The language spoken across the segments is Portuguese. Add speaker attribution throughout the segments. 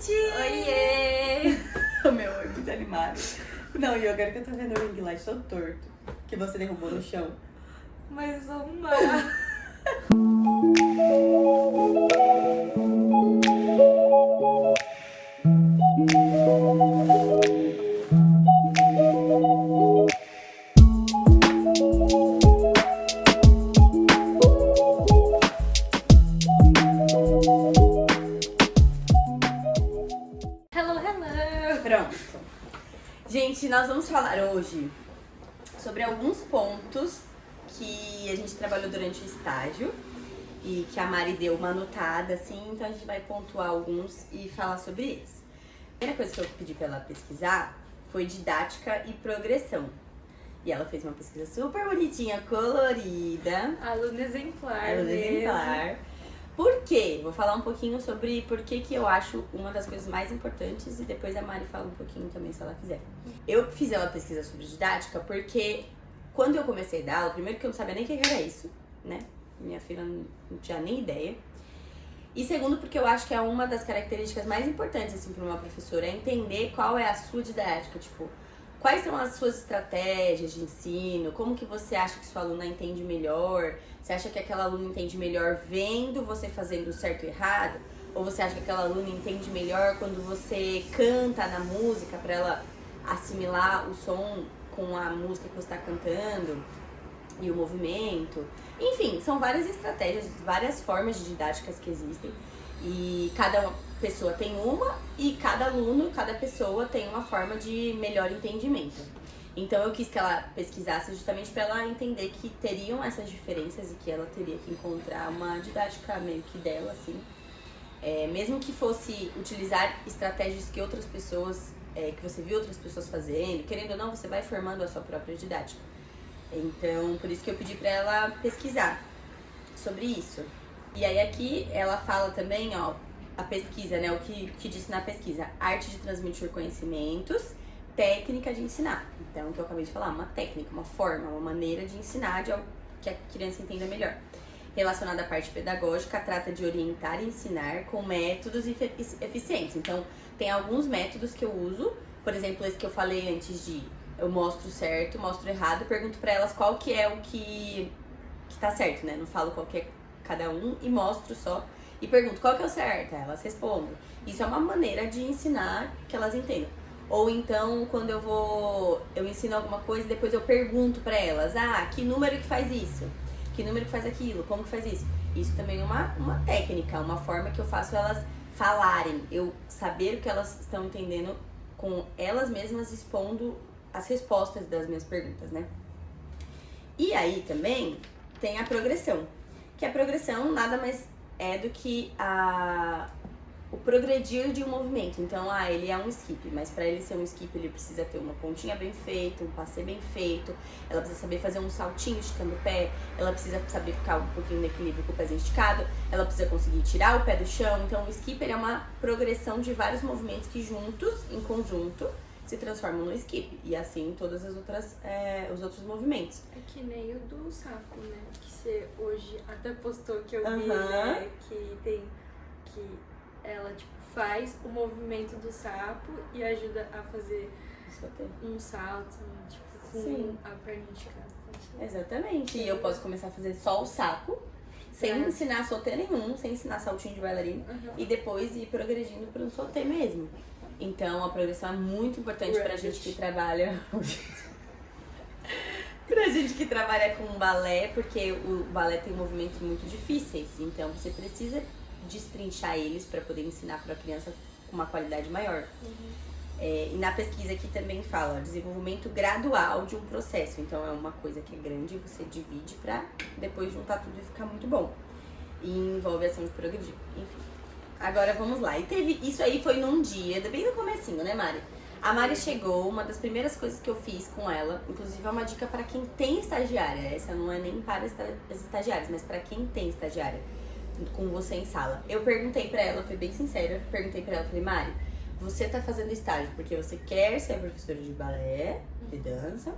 Speaker 1: gente!
Speaker 2: Oiê!
Speaker 1: O meu é muito animado. Não, e agora que eu tô vendo o ring light todo torto, que você derrubou no chão.
Speaker 2: Mais uma! Hello, hello!
Speaker 1: Pronto. Gente, nós vamos falar hoje sobre alguns pontos que a gente trabalhou durante o estágio e que a Mari deu uma anotada, assim, então a gente vai pontuar alguns e falar sobre eles. A primeira coisa que eu pedi pra ela pesquisar foi didática e progressão. E ela fez uma pesquisa super bonitinha, colorida.
Speaker 2: Aluna exemplar.
Speaker 1: Aluna
Speaker 2: mesmo.
Speaker 1: exemplar. Por quê? Vou falar um pouquinho sobre por que eu acho uma das coisas mais importantes e depois a Mari fala um pouquinho também, se ela quiser. Eu fiz uma pesquisa sobre didática porque quando eu comecei a dar aula, primeiro que eu não sabia nem o que era isso, né? Minha filha não tinha nem ideia. E segundo, porque eu acho que é uma das características mais importantes, assim, para uma professora, é entender qual é a sua didática, tipo, quais são as suas estratégias de ensino, como que você acha que sua aluna entende melhor, você acha que aquela aluna entende melhor vendo você fazendo certo e errado, ou você acha que aquela aluna entende melhor quando você canta na música para ela assimilar o som com a música que você está cantando e o movimento. Enfim, são várias estratégias, várias formas de didáticas que existem e cada pessoa tem uma e cada aluno, cada pessoa tem uma forma de melhor entendimento. Então eu quis que ela pesquisasse justamente para ela entender que teriam essas diferenças e que ela teria que encontrar uma didática meio que dela, assim. Mesmo que fosse utilizar estratégias que outras pessoas, que você viu outras pessoas fazendo, querendo ou não, você vai formando a sua própria didática. Então, por isso que eu pedi pra ela pesquisar sobre isso. E aí aqui ela fala também, ó, a pesquisa, né, o que disse na pesquisa: arte de transmitir conhecimentos, técnica de ensinar. Então, o que eu acabei de falar, uma técnica, uma forma, uma maneira de ensinar de algo que a criança entenda melhor. Relacionada à parte pedagógica, trata de orientar e ensinar com métodos eficientes. Então, tem alguns métodos que eu uso, por exemplo, esse que eu falei antes de eu mostro certo, mostro errado, pergunto pra elas qual que é o que tá certo, né? Não falo qual que é cada um e mostro só. E pergunto qual que é o certo, elas respondem. Isso é uma maneira de ensinar que elas entendam. Ou então, quando eu ensino alguma coisa, depois eu pergunto pra elas: ah, que número que faz isso? Que número que faz aquilo? Como que faz isso? Isso também é uma técnica, uma forma que eu faço elas falarem, eu saber o que elas estão entendendo com elas mesmas expondo as respostas das minhas perguntas, né? E aí também tem a progressão, que a progressão nada mais é do que o progredir de um movimento. Então, ele é um skip, mas para ele ser um skip ele precisa ter uma pontinha bem feita, um passe bem feito, ela precisa saber fazer um saltinho esticando o pé, ela precisa saber ficar um pouquinho no equilíbrio com o pezinho esticado, ela precisa conseguir tirar o pé do chão. Então, o skip ele é uma progressão de vários movimentos que juntos, em conjunto, se transformam no skip. E assim todas as outras, os outros movimentos.
Speaker 2: É que nem o do saco, né? Que você hoje até postou que eu vi, né? Que ela, tipo, faz o movimento do sapo e ajuda a fazer um salto, tipo, com
Speaker 1: Sim.
Speaker 2: a perna esticada.
Speaker 1: Exatamente. E eu posso começar a fazer só o saco, sem ensinar soltê nenhum, sem ensinar saltinho de bailarina, e depois ir progredindo para um soltê mesmo. Então, a progressão é muito importante pra gente que trabalha... pra gente que trabalha com balé, porque o balé tem movimentos muito difíceis. Então, você precisa destrinchar eles para poder ensinar para a criança com uma qualidade maior. E na pesquisa aqui também fala desenvolvimento gradual de um processo. Então, é uma coisa que é grande, você divide para depois juntar tudo e ficar muito bom. E envolve a ação de progredir, enfim. Agora vamos lá. E teve isso aí, foi num dia, bem no comecinho, né, Mari? A Mari chegou, uma das primeiras coisas que eu fiz com ela, inclusive é uma dica para quem tem estagiária. Essa não é nem para as estagiárias, mas para quem tem estagiária com você em sala. Eu perguntei pra ela, fui bem sincera, perguntei pra ela, falei: Mari, você tá fazendo estágio porque você quer ser professora de balé, de dança,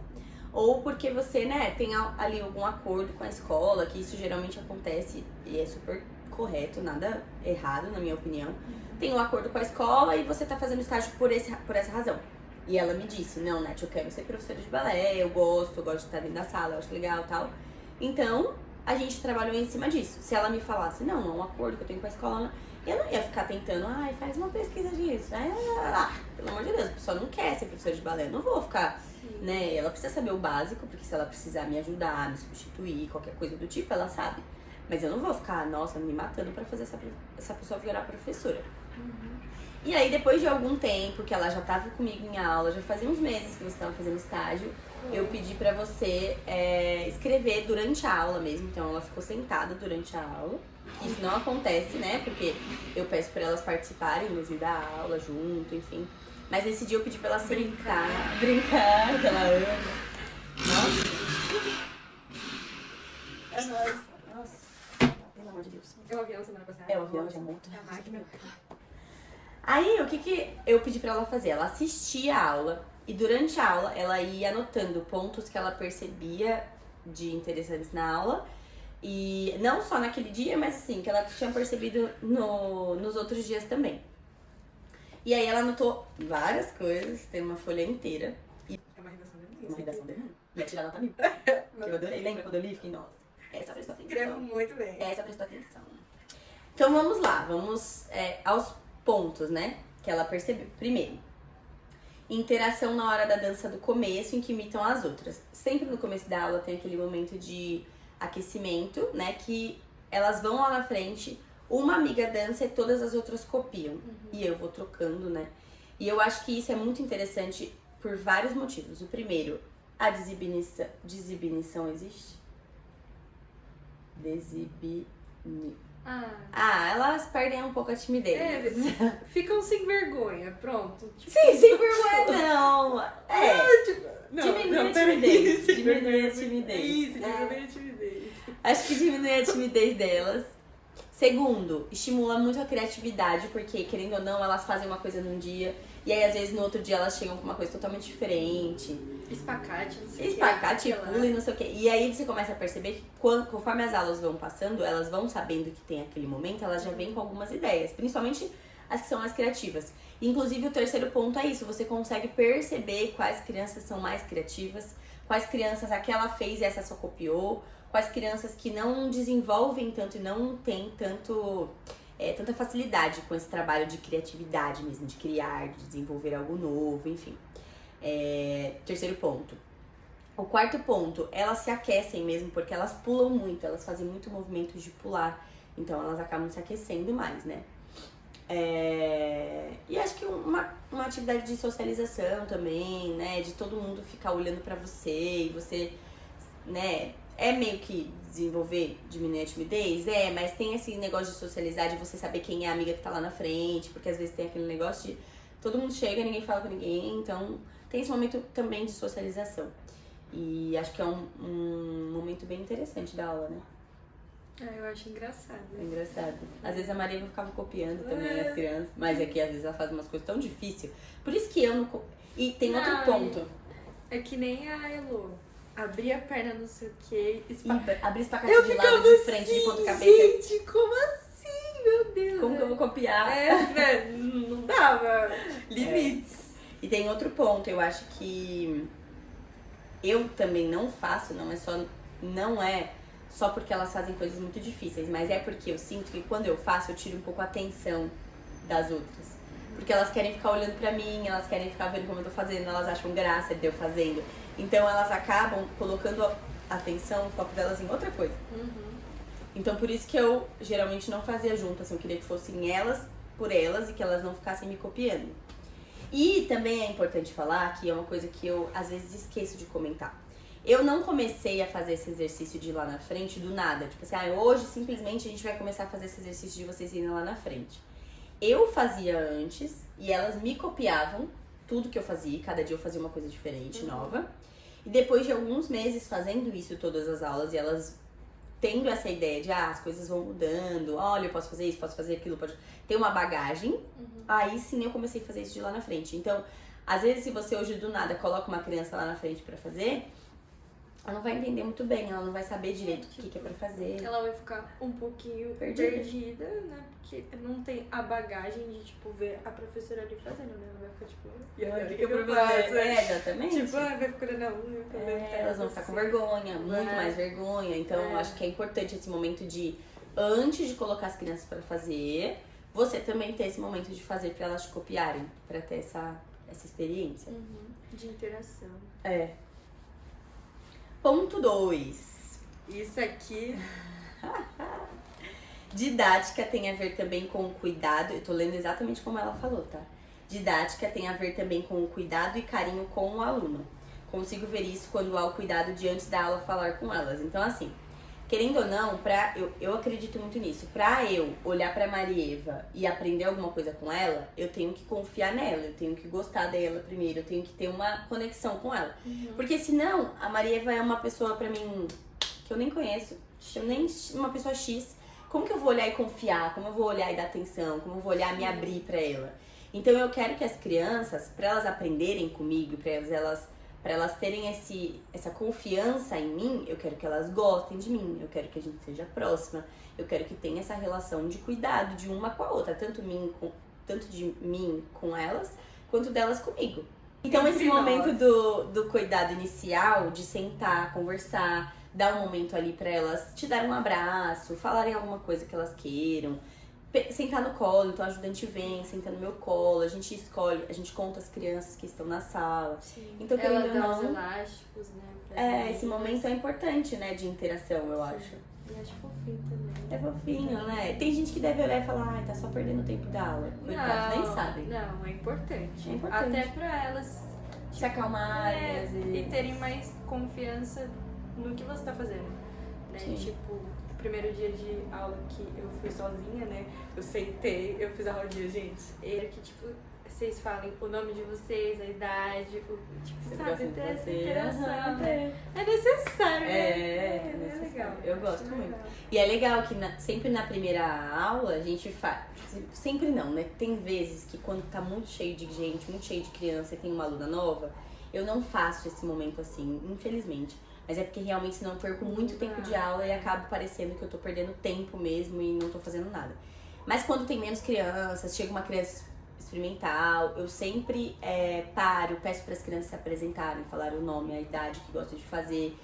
Speaker 1: ou porque você, né, tem ali algum acordo com a escola, que isso geralmente acontece e é super correto, nada errado, na minha opinião. tem um acordo com a escola e você tá fazendo estágio por essa razão. E ela me disse, não, Nath, eu quero ser professora de balé, eu gosto de estar dentro da sala, eu acho legal e tal. Então, a gente trabalhou em cima disso. Se ela me falasse, não, é um acordo que eu tenho com a escola, eu não ia ficar tentando, faz uma pesquisa disso. Pelo amor de Deus, a pessoa não quer ser professora de balé, eu não vou ficar, né? Ela precisa saber o básico, porque se ela precisar me ajudar, me substituir, qualquer coisa do tipo, ela sabe. Mas eu não vou ficar, nossa, me matando pra fazer essa pessoa virar professora. E aí, depois de algum tempo que ela já tava comigo em aula, já fazia uns meses que você tava fazendo estágio, eu pedi pra você escrever durante a aula mesmo. Então, ela ficou sentada durante a aula. Isso não acontece, né? Porque eu peço pra elas participarem mesmo da aula junto, enfim. Mas nesse dia eu pedi pra ela brincar, que ela ama. Nossa, pelo amor de Deus.
Speaker 2: Eu ouvi ela semana passada.
Speaker 1: É, eu ouvi ela já muito.
Speaker 2: A máquina.
Speaker 1: Aí, o que eu pedi pra ela fazer? Ela assistia a aula e durante a aula ela ia anotando pontos que ela percebia de interessantes na aula. E não só naquele dia, mas assim, que ela tinha percebido nos outros dias também. E aí ela anotou várias coisas, tem uma folha inteira.
Speaker 2: É uma redação dele.
Speaker 1: Uma redação dele. Ia tirar nota mil. Eu adorei. Lembra quando eu li? Fiquei, nossa, essa prestou atenção.
Speaker 2: Escreve muito bem.
Speaker 1: Essa prestou atenção. Então vamos lá, vamos aos pontos, né? Que ela percebeu. Primeiro, interação na hora da dança do começo, em que imitam as outras. Sempre no começo da aula tem aquele momento de aquecimento, né? Que elas vão lá na frente, uma amiga dança e todas as outras copiam. E eu vou trocando, né? E eu acho que isso é muito interessante por vários motivos. O primeiro, a desinibição existe? Elas perdem um pouco a timidez.
Speaker 2: Ficam sem vergonha, pronto. Tipo,
Speaker 1: Sim, sem vergonha não. Diminui a timidez.
Speaker 2: Diminui a timidez.
Speaker 1: Acho que diminui a timidez delas. Segundo, estimula muito a criatividade, porque, querendo ou não, elas fazem uma coisa num dia e aí, às vezes, no outro dia elas chegam com uma coisa totalmente diferente.
Speaker 2: Espacate, não sei o que.
Speaker 1: Espacate, pula e não sei o que. E aí você começa a perceber que conforme as aulas vão passando, elas vão sabendo que tem aquele momento, elas já vêm com algumas ideias, principalmente as que são mais criativas. Inclusive, o terceiro ponto é isso, você consegue perceber quais crianças são mais criativas, quais crianças aquela fez e essa só copiou, quais crianças que não desenvolvem tanto e não têm tanta facilidade com esse trabalho de criatividade mesmo, de criar, de desenvolver algo novo, enfim. Terceiro ponto. O quarto ponto, elas se aquecem mesmo, porque elas pulam muito, elas fazem muito movimento de pular, então elas acabam se aquecendo mais, né? E acho que uma atividade de socialização também, né? De todo mundo ficar olhando pra você e você, né? É meio que diminuir a timidez, mas tem esse negócio de socializar, de você saber quem é a amiga que tá lá na frente, porque às vezes tem aquele negócio de todo mundo chega, ninguém fala com ninguém, então tem esse momento também de socialização. E acho que é um momento bem interessante da aula, né?
Speaker 2: Eu acho engraçado.
Speaker 1: É engraçado. Às vezes a Maria ficava copiando também as crianças, mas é que às vezes ela faz umas coisas tão difíceis. Por isso que eu não... E tem outro ponto.
Speaker 2: É que nem a Elo. Abrir a perna, não sei o quê.
Speaker 1: Abrir espacate de lado, de frente, de ponta cabeça.
Speaker 2: Gente, como assim? Meu Deus.
Speaker 1: Como que eu vou copiar?
Speaker 2: Não dava. Limites.
Speaker 1: E tem outro ponto, eu acho que eu também não faço, não é só porque elas fazem coisas muito difíceis, mas é porque eu sinto que quando eu faço, eu tiro um pouco a atenção das outras. Porque elas querem ficar olhando pra mim, elas querem ficar vendo como eu tô fazendo, elas acham graça de eu fazendo. Então elas acabam colocando a atenção, o foco delas em outra coisa. Então por isso que eu geralmente não fazia junto, assim, eu queria que fossem elas por elas e que elas não ficassem me copiando. E também é importante falar que é uma coisa que eu às vezes esqueço de comentar. Eu não comecei a fazer esse exercício de ir lá na frente do nada. Tipo assim, hoje simplesmente a gente vai começar a fazer esse exercício de vocês irem lá na frente. Eu fazia antes e elas me copiavam tudo que eu fazia. Cada dia eu fazia uma coisa diferente, nova. E depois de alguns meses fazendo isso todas as aulas e elas tendo essa ideia de as coisas vão mudando, olha, eu posso fazer isso, posso fazer aquilo, pode ter uma bagagem, aí sim eu comecei a fazer isso de lá na frente. Então, às vezes se você hoje do nada coloca uma criança lá na frente pra fazer, ela não vai entender muito bem, ela não vai saber direito o que é pra fazer.
Speaker 2: Ela vai ficar um pouquinho perdida, né? Porque não tem a bagagem de, tipo, ver a professora ali fazendo, né? Ela vai ficar, tipo, e agora o que eu faço?
Speaker 1: Exatamente.
Speaker 2: Tipo, vai procurando a unha.
Speaker 1: Elas vão ficar com vergonha, muito mais vergonha. Então, eu acho que é importante esse momento de, antes de colocar as crianças pra fazer, você também ter esse momento de fazer pra elas te copiarem, pra ter essa experiência.
Speaker 2: De interação.
Speaker 1: Ponto 2.
Speaker 2: Isso aqui.
Speaker 1: Didática tem a ver também com o cuidado. Eu tô lendo exatamente como ela falou, tá? Didática tem a ver também com o cuidado e carinho com o aluno. Consigo ver isso quando há o cuidado de antes da aula falar com elas. Então, assim, querendo ou não, eu acredito muito nisso. Pra eu olhar pra Marieva e aprender alguma coisa com ela, eu tenho que confiar nela, eu tenho que gostar dela primeiro, eu tenho que ter uma conexão com ela. Porque senão, a Marieva é uma pessoa pra mim que eu nem conheço, uma pessoa X. Como que eu vou olhar e confiar? Como eu vou olhar e dar atenção? Como eu vou olhar e me abrir pra ela? Então eu quero que as crianças, pra elas aprenderem comigo, pra elas terem essa confiança em mim, eu quero que elas gostem de mim, eu quero que a gente seja próxima, eu quero que tenha essa relação de cuidado de uma com a outra, tanto de mim com elas, quanto delas comigo. Então esse momento do cuidado inicial, de sentar, conversar, dar um momento ali pra elas te darem um abraço, falarem alguma coisa que elas queiram, sentar no colo, então a ajudante vem, senta no meu colo, a gente escolhe, a gente conta as crianças que estão na sala.
Speaker 2: Sim.
Speaker 1: Então,
Speaker 2: ela
Speaker 1: querendo
Speaker 2: dá
Speaker 1: ou
Speaker 2: os
Speaker 1: não,
Speaker 2: elásticos, né?
Speaker 1: esse momento é importante, né, de interação, eu acho.
Speaker 2: E acho fofinho também.
Speaker 1: É fofinho, né? Tem gente que deve olhar e falar, ai, tá só perdendo o tempo da aula. Coitados, nem sabem.
Speaker 2: Não, é importante.
Speaker 1: É importante.
Speaker 2: Até pra elas
Speaker 1: Se acalmarem, às vezes.
Speaker 2: e terem mais confiança no que você tá fazendo. Né?
Speaker 1: Sim.
Speaker 2: Tipo, o primeiro dia de aula que eu fui sozinha, né? Eu sentei, eu fiz a rodinha, gente. Era que, tipo, vocês falem o nome de vocês, a idade, tipo, sabe, ter essa interação. É necessário, né?
Speaker 1: É necessário.
Speaker 2: Legal.
Speaker 1: Eu gosto
Speaker 2: Acho
Speaker 1: muito.
Speaker 2: legal.
Speaker 1: E é legal que sempre na primeira aula a gente faz. Sempre não, né? Tem vezes que quando tá muito cheio de gente, muito cheio de criança e tem uma aluna nova, eu não faço esse momento assim, infelizmente. Mas é porque realmente senão eu perco muito tempo de aula e acabo parecendo que eu tô perdendo tempo mesmo e não tô fazendo nada. Mas quando tem menos crianças, chega uma criança experimental, eu sempre paro, peço para as crianças se apresentarem, falar o nome, a idade que gostam de fazer.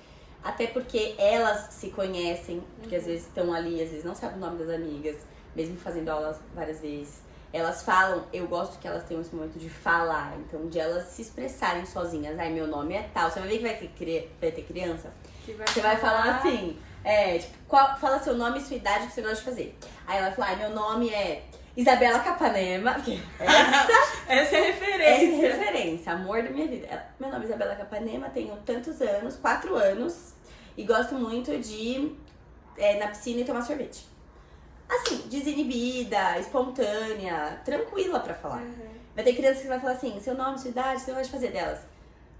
Speaker 1: Até porque elas se conhecem, porque às vezes estão ali, às vezes não sabem o nome das amigas, mesmo fazendo aulas várias vezes. Elas falam, eu gosto que elas tenham esse momento de falar, então de elas se expressarem sozinhas. Ai, meu nome é tal. Você vai ver que vai ter criança? Você vai falar assim, tipo, fala seu nome e sua idade que você gosta de fazer. Aí ela vai falar, ai, meu nome é Isabela Capanema.
Speaker 2: Essa é referência.
Speaker 1: Essa é referência, amor da minha vida. Meu nome é Isabela Capanema, tenho tantos anos, 4 anos, e gosto muito de na piscina e tomar sorvete. Assim, desinibida, espontânea, tranquila pra falar. Vai ter criança que vai falar assim, seu nome, sua idade, você gosta de fazer delas?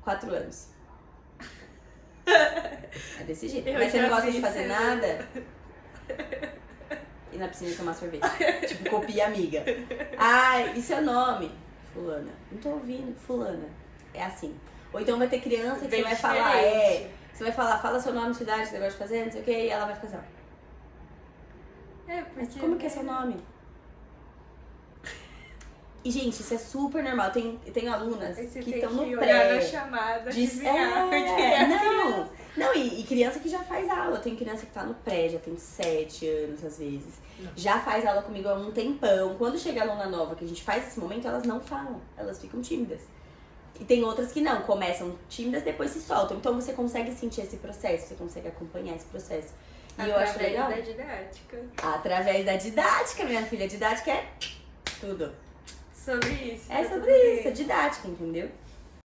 Speaker 1: 4 anos. É desse jeito. Mas você não gosta de fazer nada? E na piscina tomar sorvete. Tipo, copia amiga. Ai, e seu nome? Fulana. Não tô ouvindo, fulana. É assim. Ou então vai ter criança que
Speaker 2: Bem
Speaker 1: você vai falar,
Speaker 2: diferente.
Speaker 1: Você vai falar, fala seu nome, sua idade, você gosta de fazer, não sei o que, e ela vai fazer, ó. Mas como que é seu nome? E, gente, isso é super normal. Tem alunas que estão no pré.
Speaker 2: Na chamada,
Speaker 1: Não, e criança que já faz aula. Tem criança que tá no pré, já tem 7 anos, às vezes. Já faz aula comigo há um tempão. Quando chega a aluna nova, que a gente faz esse momento, elas não falam. Elas ficam tímidas. E tem outras que não, começam tímidas, depois se soltam. Então você consegue sentir esse processo, você consegue acompanhar esse processo. E eu acho legal.
Speaker 2: Através da didática.
Speaker 1: Através da didática, minha filha. Didática é tudo.
Speaker 2: Sobre isso.
Speaker 1: É sobre isso, é didática, entendeu?